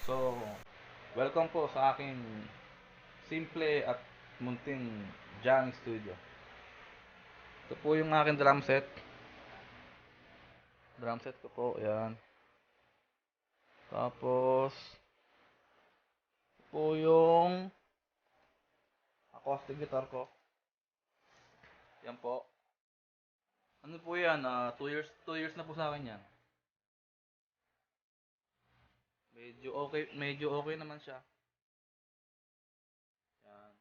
So, welcome po sa aking simple at munting jamming studio. Ito po yung aking drum set. Drum set ko po, yan. Tapos, ito po yung acoustic guitar ko. Yan po. Ano po yan? 2 years na po sa akin yan. Medyo okay naman siya. Yan.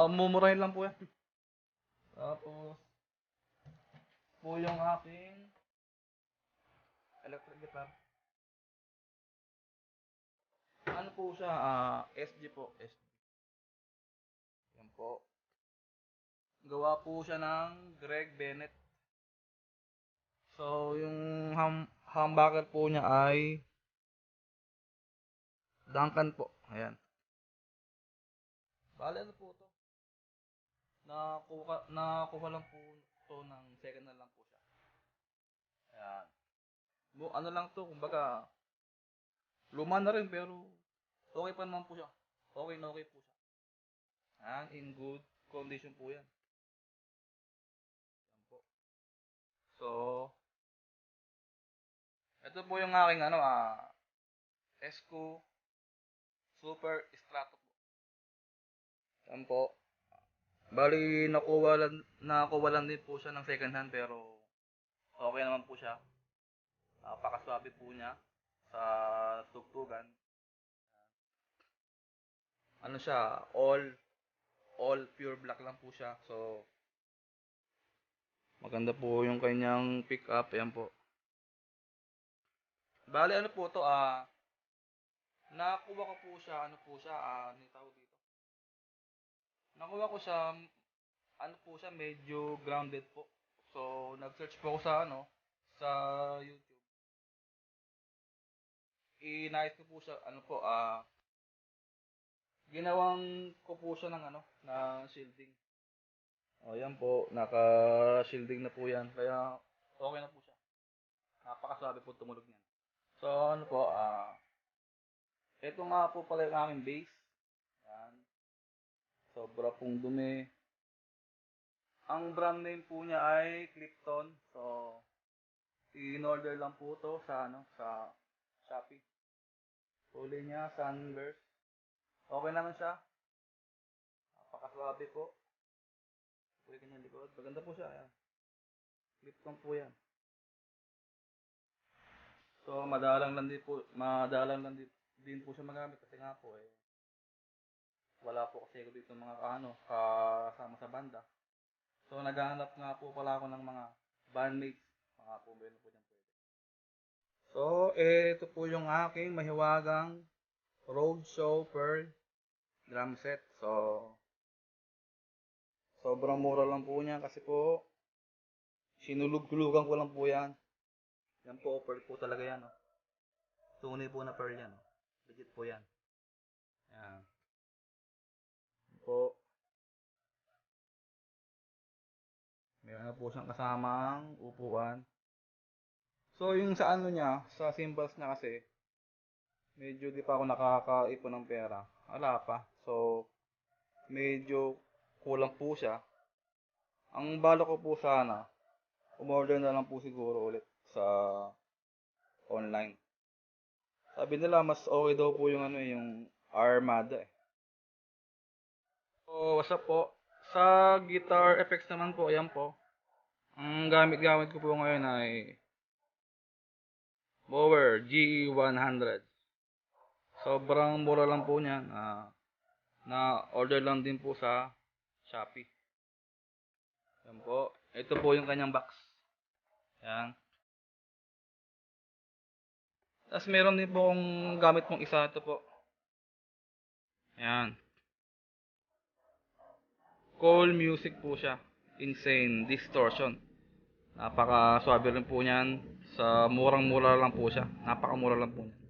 Mumurahin lang po yan. Tapos, po yung aking electric guitar. Ano po siya? SG po. SG. Yan po. Gawa po siya ng Greg Bennett. So, yung humbucker po niya ay Duncan po. Ayan. Bale, ano po to? Nakuha lang po to ng second na lang po siya. Ayan. Ano lang to, kumbaga, luma na rin pero okay pa naman po siya. Okay na okay po siya. Ayan, in good condition po yan. Ayan po. So, ito po yung aking Esco Super Strato po. Ayan po. Bali, nakuha lang din po siya ng second hand pero okay naman po siya. Napakaswabe po niya sa tugtugan. Ano siya, all pure black lang po siya. So, maganda po yung kanyang pick up. Ayan po. Bali, ano po to, nakuha ko po siya, ano yung tawag dito? Nakuha ko siya, ano po siya, medyo grounded po. So, nag-search po ako sa YouTube. Inayos ko po siya, ginawang ko po siya ng shielding. O, yan po, naka-shielding na po yan. Kaya, okay na po siya. Napakasabi po tumulog niyan. So, ito nga po pala yung aking base. Yan. Sobra pong dumi. Ang brand name po niya ay Clifton. So, in-order lang po to sa Shopee. Huli niya, Sunburst. Okay naman siya. Napakaswabe po. Pwede kanyang likod. Maganda po siya. Ayan. Clifton po yan. So, madalang lang din po siya magamit kasi nga po wala po kasi ako dito mga kasama sa banda. So, naghahanap nga po pala ako ng mga bandmates. Mga po meron po dyan pwede. So, ito po yung aking mahiwagang Roadshow Pearl drum set. So, sobrang mura lang po niya kasi po sinulog-tulugan ko lang po yan. Yan po, pearl po talaga yan. Tunay po na pearl yan. Legit po yan. Yan. Yan po. Meron na po siyang kasamang upuan. So, yung sa niya, sa symbols niya kasi, medyo di pa ako nakakaipon ng pera. Wala pa. So, medyo kulang po siya. Ang bala ko po sana, umorder na lang po siguro ulit sa online. Sabi nila mas okay daw po yung Armada eh. So, what's up po? Sa guitar effects naman po, ayan po. Ang gamit-gamit ko po ngayon ay Bower GE100. Sobrang mura lang po niyan. Na order lang din po sa Shopee. Yan po. Ito po yung kanyang box. Yan. Tapos meron din po akong gamit pong isa. Ito po. Yan. Call music po siya. Insane Distortion. Napaka-swabe rin po niyan. Sa murang-mura lang po siya. Napaka-mura lang po niya.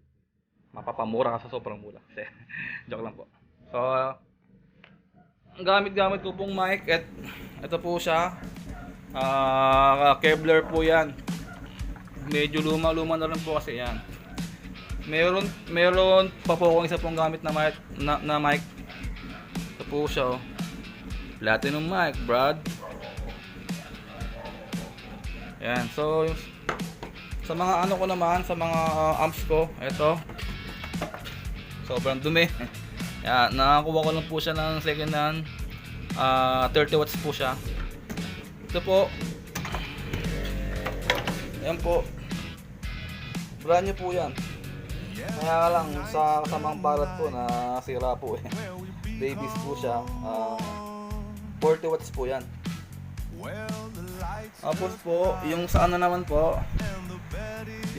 Mapapamura ka sa sobrang mura. Joke lang po. So, ang gamit-gamit ko pong mic at ito po siya. Kevlar po yan. Medyo luma-luma na rin po kasi yan. Meron pa po akong isa pong gamit na mic. Na mic. Ito po siya, oh. Platinum mic, Brad. Yan. So, sa mga ano ko naman, sa mga amps ko, ito. Sobrang dumi. Yan, nakakuha ko lang po siya ng second hand. 30 watts po siya. Ito po. Yan po. Brand new po yan. Kaya lang sa kasamang balat po na sira po eh. Babies po siya. 40 watts po yan. Tapos po, yung sa ano naman po,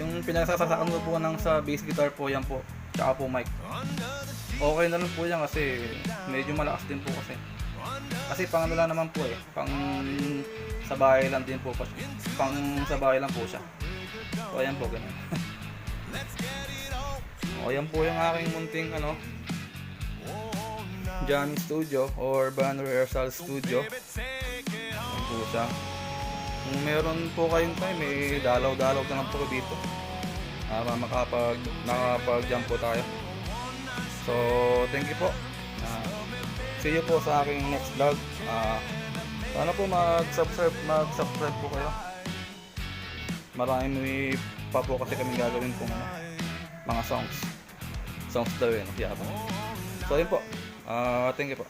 yung pinagsasasakan ko po ng sa bass guitar po, yan po. Tsaka po mic. Okay na lang po yan kasi medyo malakas din po kasi. Kasi pang ano lang naman po eh. Pang sa bahay lang din po. Pang sa bahay lang po siya. So ayan po, ganyan. O yan po yung aking munting ano, jamming studio or band rehearsal studio. Yan po siya. Kung meron po kayong time, dalaw-dalaw na lang po dito para makapag-jam po tayo. So, thank you po. See you po sa aking next vlog. Sana po mag-subscribe po kayo. Marami pa po kasi kami gagawin po mga songs daw yun. So, yun po. Thank you po.